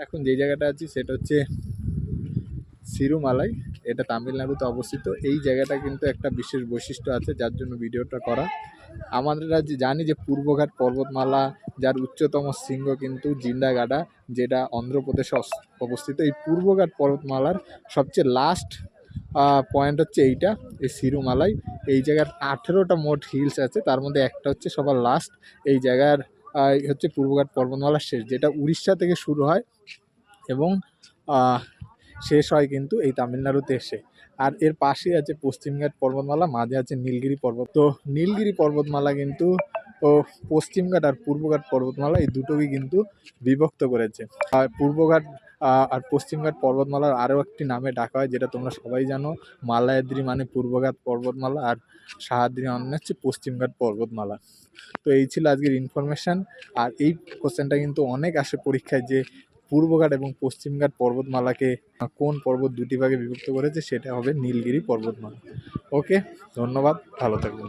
এখন যে জায়গাটা আছি সেটা হচ্ছে সিরুমালাই। এটা তামিলনাড়ুতে অবস্থিত। এই জায়গাটা কিন্তু একটা বিশেষ বৈশিষ্ট্য আছে যার জন্য ভিডিওটা করা। আমরা জানি যে পূর্বঘাট পর্বতমালা যার উচ্চতম শৃঙ্গ কিন্তু জিন্দাগাডা, যেটা অন্ধ্রপ্রদেশে অবস্থিত। এই পূর্বঘাট পর্বতমালার সবচেয়ে লাস্ট পয়েন্ট হচ্ছে এইটা, এই সিরুমালাই। এই জায়গার 18টা মোট হিলস আছে, তার মধ্যে একটা হচ্ছে সবার লাস্ট। এই জায়গার হচ্ছে পূর্বঘাট পর্বতমালার শেষ, যেটা উড়িষ্যা থেকে শুরু হয় এবং শেষ হয় কিন্তু এই তামিলনাড়ুতে এসে। আর এর পাশেই আছে পশ্চিমঘাট পর্বতমালা, মাঝে আছে নীলগিরি পর্বত। তো নীলগিরি পর্বতমালা কিন্তু ও পশ্চিমঘাট আর পূর্বঘাট পর্বতমালা এই দুটোকে কিন্তু বিভক্ত করেছে। আর পূর্বঘাট আর পশ্চিমঘাট পর্বতমালার আরও একটি নামে ডাকা হয়, যেটা তোমরা সবাই জানো। মালায়াদ্রি মানে পূর্বঘাট পর্বতমালা, আর সাহাদ্রি মানে হচ্ছে পশ্চিমঘাট পর্বতমালা। তো এই ছিল আজকের ইনফরমেশান। আর এই কোশ্চেনটা কিন্তু অনেক আসে পরীক্ষায়, যে পূর্বঘাট এবং পশ্চিমঘাট পর্বতমালাকে কোন পর্বত দুটি ভাগে বিভক্ত করেছে, সেটা হবে নীলগিরি পর্বতমালা। ওকে, ধন্যবাদ, ভালো থাকবেন।